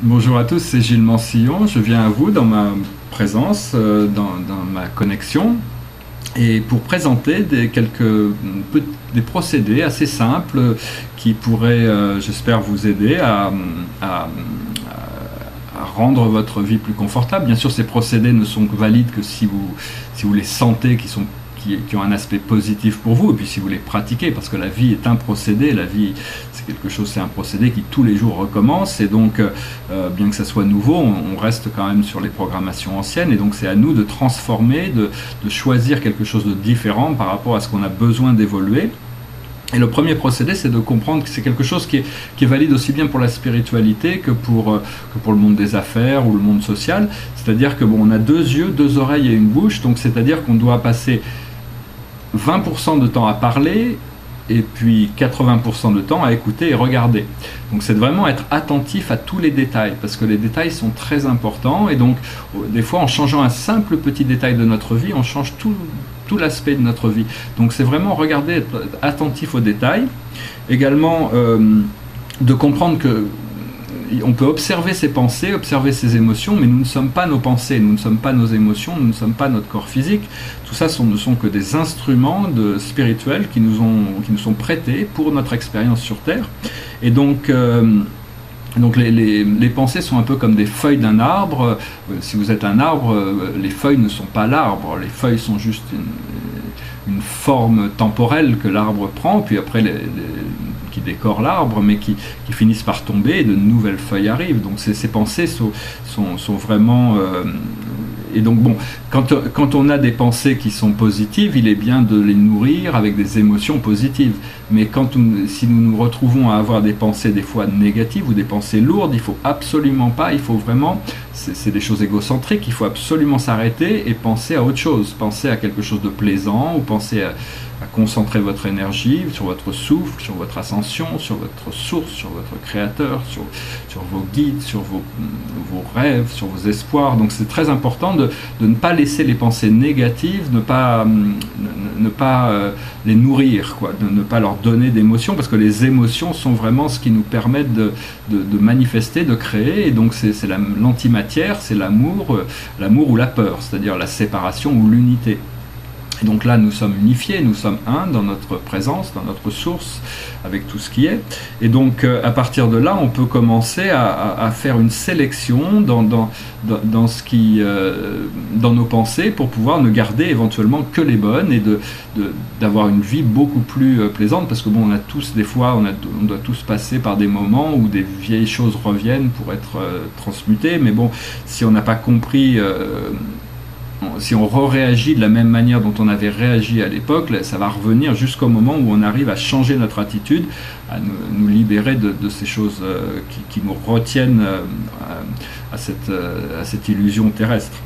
Bonjour à tous, c'est Gilles Mansillon. Je viens à vous dans ma présence, dans ma connexion, et pour présenter des procédés assez simples qui pourraient, j'espère, vous aider à rendre votre vie plus confortable. Bien sûr, ces procédés ne sont valides que si vous les sentez qui ont un aspect positif pour vous, et puis si vous les pratiquez, parce que la vie est un procédé, la vie c'est quelque chose, c'est un procédé qui tous les jours recommence, et donc bien que ça soit nouveau, on reste quand même sur les programmations anciennes, et donc c'est à nous de transformer, de choisir quelque chose de différent par rapport à ce qu'on a besoin d'évoluer. Et le premier procédé, c'est de comprendre que c'est quelque chose qui est valide aussi bien pour la spiritualité que pour le monde des affaires ou le monde social. C'est-à-dire que on a deux yeux, deux oreilles et une bouche, donc c'est-à-dire qu'on doit passer 20% de temps à parler et puis 80% de temps à écouter et regarder. Donc c'est de vraiment être attentif à tous les détails, parce que les détails sont très importants, et donc des fois en changeant un simple petit détail de notre vie, on change tout l'aspect de notre vie. Donc c'est vraiment regarder, être attentif aux détails. Également de comprendre que on peut observer ses pensées, observer ses émotions, mais nous ne sommes pas nos pensées, nous ne sommes pas nos émotions, nous ne sommes pas notre corps physique. Tout ça ne sont que des instruments spirituels qui nous sont prêtés pour notre expérience sur Terre. Et donc les pensées sont un peu comme des feuilles d'un arbre. Si vous êtes un arbre, les feuilles ne sont pas l'arbre, les feuilles sont juste une forme temporelle que l'arbre prend, puis après qui décore l'arbre, mais qui finissent par tomber, et de nouvelles feuilles arrivent. Donc ces pensées sont vraiment... et donc bon, quand on a des pensées qui sont positives, il est bien de les nourrir avec des émotions positives. Mais si nous nous retrouvons à avoir des pensées des fois négatives ou des pensées lourdes, il faut absolument pas, il faut vraiment... C'est des choses égocentriques, il faut absolument s'arrêter et penser à autre chose, penser à quelque chose de plaisant, ou penser à concentrer votre énergie sur votre souffle, sur votre ascension, sur votre source, sur votre créateur, sur vos guides, sur vos rêves, sur vos espoirs. Donc c'est très important de ne pas laisser les pensées négatives, ne pas les nourrir, de ne pas leur donner d'émotions, parce que les émotions sont vraiment ce qui nous permet de manifester, de créer, et donc c'est l'antimatière, c'est l'amour ou la peur, c'est-à-dire la séparation ou l'unité. Et donc là, nous sommes unifiés, nous sommes un dans notre présence, dans notre source, avec tout ce qui est. Et donc, à partir de là, on peut commencer à faire une sélection dans nos pensées, pour pouvoir ne garder éventuellement que les bonnes, et d'avoir une vie beaucoup plus plaisante, parce que on a tous, des fois, on doit tous passer par des moments où des vieilles choses reviennent pour être transmutées, mais bon, si on n'a pas compris... si on réagit de la même manière dont on avait réagi à l'époque, ça va revenir jusqu'au moment où on arrive à changer notre attitude, à nous libérer de ces choses qui nous retiennent à cette illusion terrestre.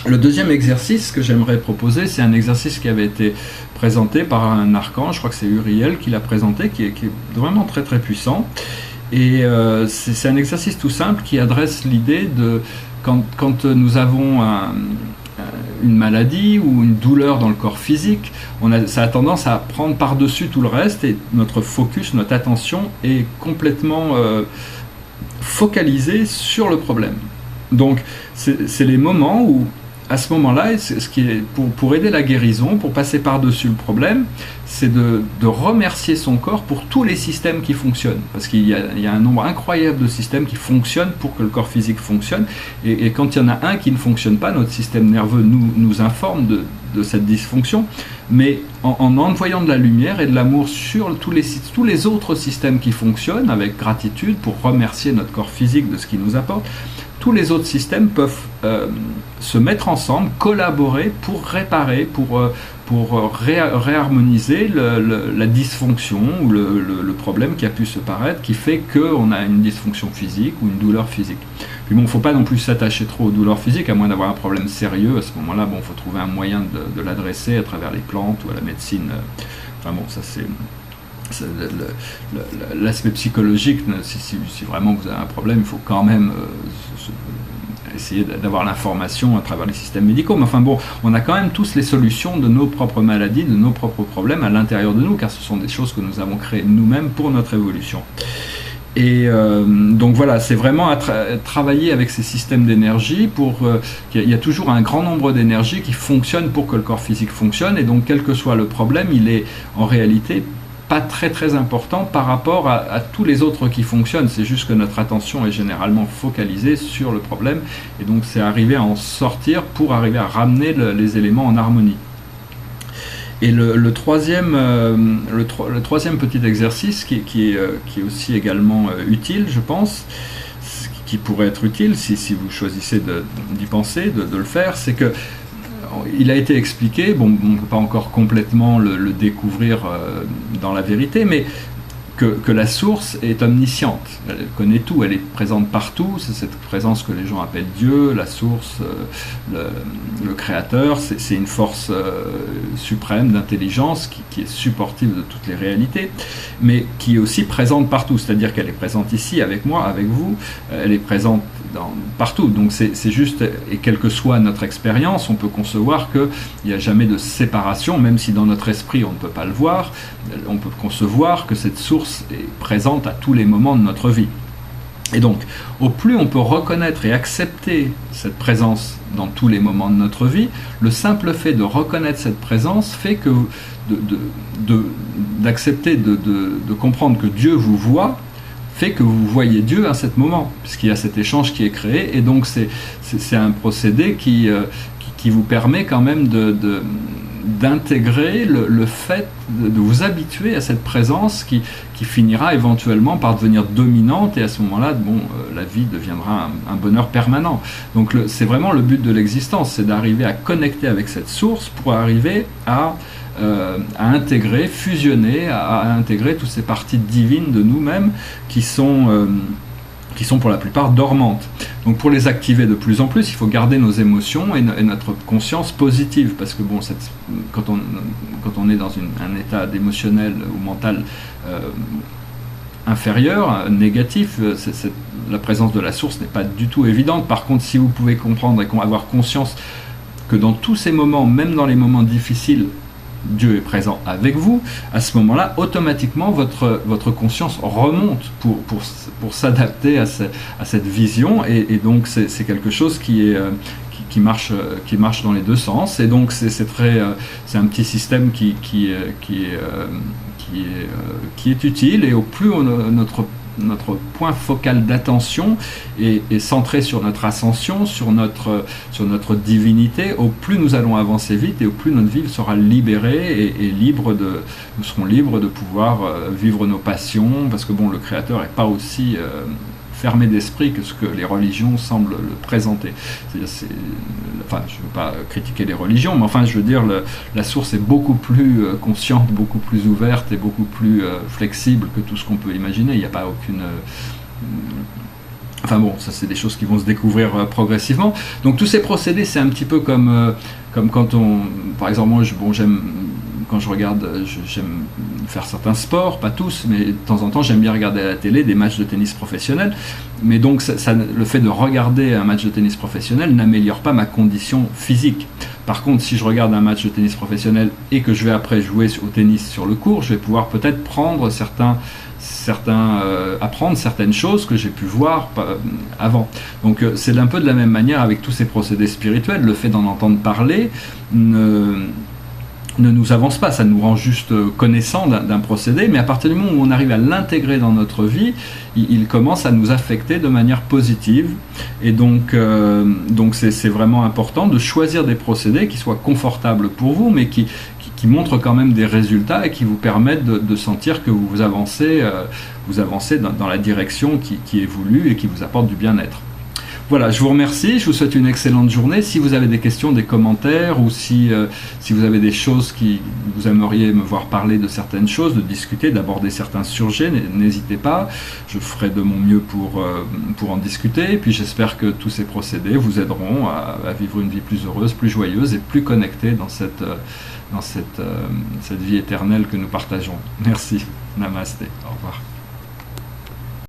Le deuxième exercice que j'aimerais proposer, c'est un exercice qui avait été présenté par un archange, je crois que c'est Uriel qui l'a présenté, qui est vraiment très très puissant. Et c'est un exercice tout simple qui adresse l'idée de quand nous avons une maladie ou une douleur dans le corps physique, ça a tendance à prendre par-dessus tout le reste, et notre focus, notre attention est complètement focalisée sur le problème. Donc c'est les moments où, à ce moment-là, ce qui est pour aider la guérison, pour passer par-dessus le problème, c'est de remercier son corps pour tous les systèmes qui fonctionnent. Parce qu'il y a un nombre incroyable de systèmes qui fonctionnent pour que le corps physique fonctionne. Et quand il y en a un qui ne fonctionne pas, notre système nerveux nous informe de cette dysfonction. Mais en envoyant de la lumière et de l'amour sur tous les autres systèmes qui fonctionnent, avec gratitude, pour remercier notre corps physique de ce qu'il nous apporte, tous les autres systèmes peuvent se mettre ensemble, collaborer pour réparer, pour réharmoniser la dysfonction ou le problème qui a pu se paraître, qui fait qu'on a une dysfonction physique ou une douleur physique. Puis bon, il ne faut pas non plus s'attacher trop aux douleurs physiques, à moins d'avoir un problème sérieux. À ce moment-là, il faut trouver un moyen de l'adresser à travers les plantes ou à la médecine. Enfin bon, ça c'est... L'aspect psychologique, si vraiment vous avez un problème, il faut quand même essayer d'avoir l'information à travers les systèmes médicaux. Mais enfin bon, on a quand même tous les solutions de nos propres maladies, de nos propres problèmes à l'intérieur de nous, car ce sont des choses que nous avons créées nous-mêmes pour notre évolution. Et donc voilà, c'est vraiment à travailler avec ces systèmes d'énergie il y a toujours un grand nombre d'énergies qui fonctionnent pour que le corps physique fonctionne, et donc quel que soit le problème, il est en réalité pas très important par rapport à tous les autres qui fonctionnent. C'est juste que notre attention est généralement focalisée sur le problème, et donc c'est arriver à en sortir pour arriver à ramener les éléments en harmonie. Et le troisième petit exercice qui est aussi également utile, je pense, qui pourrait être utile si vous choisissez d'y penser, de le faire, c'est que il a été expliqué, bon, on ne peut pas encore complètement le découvrir dans la vérité, mais que la source est omnisciente, elle connaît tout, elle est présente partout, c'est cette présence que les gens appellent Dieu, la source, le créateur, c'est une force suprême d'intelligence qui est supportive de toutes les réalités, mais qui est aussi présente partout, c'est-à-dire qu'elle est présente ici avec moi, avec vous, elle est présente partout, donc c'est juste, et quelle que soit notre expérience, on peut concevoir qu'il n'y a jamais de séparation, même si dans notre esprit on ne peut pas le voir, on peut concevoir que cette source est présente à tous les moments de notre vie. Et donc, au plus on peut reconnaître et accepter cette présence dans tous les moments de notre vie, le simple fait de reconnaître cette présence fait que d'accepter de comprendre que Dieu vous voit, fait que vous voyez Dieu à ce moment, puisqu'il y a cet échange qui est créé, et donc c'est un procédé qui vous permet quand même d'intégrer le fait de vous habituer à cette présence qui finira éventuellement par devenir dominante, et à ce moment-là, la vie deviendra un bonheur permanent. Donc c'est vraiment le but de l'existence, c'est d'arriver à connecter avec cette source pour arriver à intégrer, fusionner, à intégrer toutes ces parties divines de nous-mêmes qui sont pour la plupart dormantes. Donc pour les activer de plus en plus, il faut garder nos émotions et notre conscience positive, parce que quand on est dans un état émotionnel ou mental inférieur, négatif, la présence de la source n'est pas du tout évidente. Par contre, si vous pouvez comprendre et avoir conscience que dans tous ces moments, même dans les moments difficiles, Dieu est présent avec vous, à ce moment-là, automatiquement, votre conscience remonte pour s'adapter à cette vision, et donc c'est quelque chose qui marche dans les deux sens, et donc c'est un petit système qui est utile, et au plus notre point focal d'attention est centré sur notre ascension, sur notre divinité, au plus nous allons avancer vite, et au plus notre vie sera libérée et nous serons libres de pouvoir vivre nos passions, parce que le Créateur n'est pas aussi fermé d'esprit que ce que les religions semblent le présenter. Je ne veux pas critiquer les religions, mais enfin je veux dire, la source est beaucoup plus consciente, beaucoup plus ouverte et beaucoup plus flexible que tout ce qu'on peut imaginer. Il n'y a pas aucune... ça c'est des choses qui vont se découvrir progressivement. Donc tous ces procédés, c'est un petit peu comme quand par exemple, moi quand je regarde, j'aime faire certains sports, pas tous, mais de temps en temps j'aime bien regarder à la télé des matchs de tennis professionnels, mais donc le fait de regarder un match de tennis professionnel n'améliore pas ma condition physique. Par contre, si je regarde un match de tennis professionnel et que je vais après jouer au tennis sur le court, je vais pouvoir peut-être apprendre certaines choses que j'ai pu voir avant. Donc c'est un peu de la même manière avec tous ces procédés spirituels. Le fait d'en entendre parler ne nous avance pas, ça nous rend juste connaissants d'un procédé, mais à partir du moment où on arrive à l'intégrer dans notre vie, il commence à nous affecter de manière positive, et donc c'est vraiment important de choisir des procédés qui soient confortables pour vous, mais qui montrent quand même des résultats et qui vous permettent de sentir que vous avancez dans la direction qui est voulue et qui vous apporte du bien-être. Voilà, je vous remercie, je vous souhaite une excellente journée. Si vous avez des questions, des commentaires, ou si vous avez des choses vous aimeriez me voir parler de certaines choses, de discuter, d'aborder certains sujets, n'hésitez pas. Je ferai de mon mieux pour en discuter. Et puis j'espère que tous ces procédés vous aideront à vivre une vie plus heureuse, plus joyeuse et plus connectée dans cette vie éternelle que nous partageons. Merci. Namasté. Au revoir.